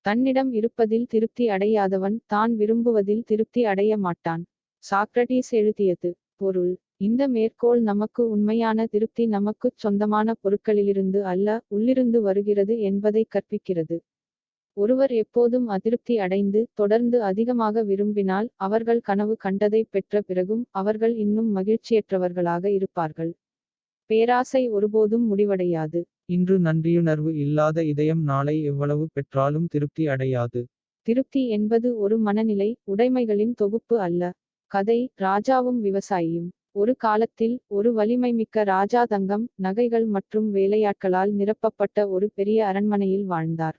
தன்னிடம் இருப்பதில் திருப்தி அடையாதவன் தான் விரும்புவதில் திருப்தி அடைய மாட்டான். சாக்ரடீஸ் எழுதியது. பொருள்: இந்த மேற்கோள் நமக்கு உண்மையான திருப்தி நமக்குச் சொந்தமான பொருட்களிலிருந்து அல்ல, உள்ளிருந்து வருகிறது என்பதை கற்பிக்கிறது. ஒருவர் எப்போதும் அதிருப்தி அடைந்து தொடர்ந்து அதிகமாக விரும்பினால் அவர்கள் கனவு கண்டதை பெற்ற பிறகும் அவர்கள் இன்னும் மகிழ்ச்சியற்றவர்களாக இருப்பார்கள். பேராசை ஒருபோதும் முடிவடையாது. இன்று நன்றியுணர்வு இல்லாத இதயம் நாளை எவ்வளவு பெற்றாலும் திருப்தி அடையாது. திருப்தி என்பது ஒரு மனநிலை, உடைமைகளின் தொகுப்பு அல்ல. கதை: ராஜாவும் விவசாயியும். ஒரு காலத்தில் ஒரு வலிமைமிக்க ராஜா தங்கம், நகைகள் மற்றும் வேலையாட்களால் நிரப்பப்பட்ட ஒரு பெரிய அரண்மனையில் வாழ்ந்தார்.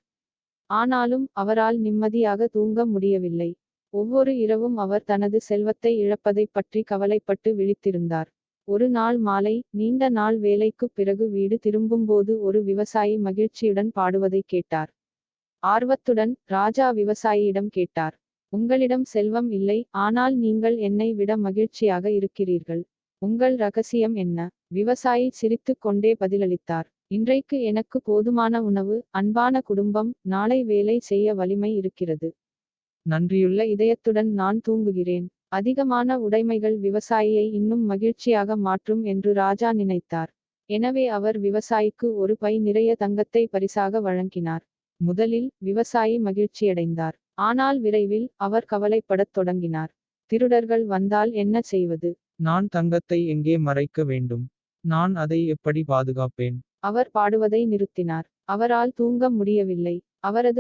ஆனாலும் அவரால் நிம்மதியாக தூங்க முடியவில்லை. ஒவ்வொரு இரவும் அவர் தனது செல்வத்தை இழப்பதைப் பற்றி கவலைப்பட்டு விழித்திருந்தார். ஒரு நாள் மாலை, நீண்ட நாள் வேலைக்குப் பிறகு வீடு திரும்பும்போது ஒரு விவசாயி மகிழ்ச்சியுடன் பாடுவதைக் கேட்டார். ஆர்வத்துடன் ராஜா விவசாயியிடம் கேட்டார், உங்களிடம் செல்வம் இல்லை, ஆனால் நீங்கள் என்னை விட மகிழ்ச்சியாக இருக்கிறீர்கள். உங்கள் ரகசியம் என்ன? விவசாயி சிரித்துக் கொண்டே பதிலளித்தார், இன்றைக்கு எனக்கு போதுமான உணவு, அன்பான குடும்பம், நாளை வேலை செய்ய வலிமை இருக்கிறது. நன்றியுள்ள இதயத்துடன் நான் தூங்குகிறேன். அதிகமான உடைமைகள் விவசாயியை இன்னும் மகிழ்ச்சியாக மாற்றும் என்று ராஜா நினைத்தார். எனவே அவர் விவசாயிக்கு ஒரு பை நிறைய தங்கத்தை பரிசாக வழங்கினார். முதலில் விவசாயி மகிழ்ச்சியடைந்தார். ஆனால் விரைவில் அவர் கவலைப்படத் தொடங்கினார். திருடர்கள் வந்தால் என்ன செய்வது? நான் தங்கத்தை எங்கே மறைக்க வேண்டும்? நான் அதை எப்படி பாதுகாப்பேன்? அவர் பாடுவதை நிறுத்தினார். அவரால் தூங்க முடியவில்லை. அவரது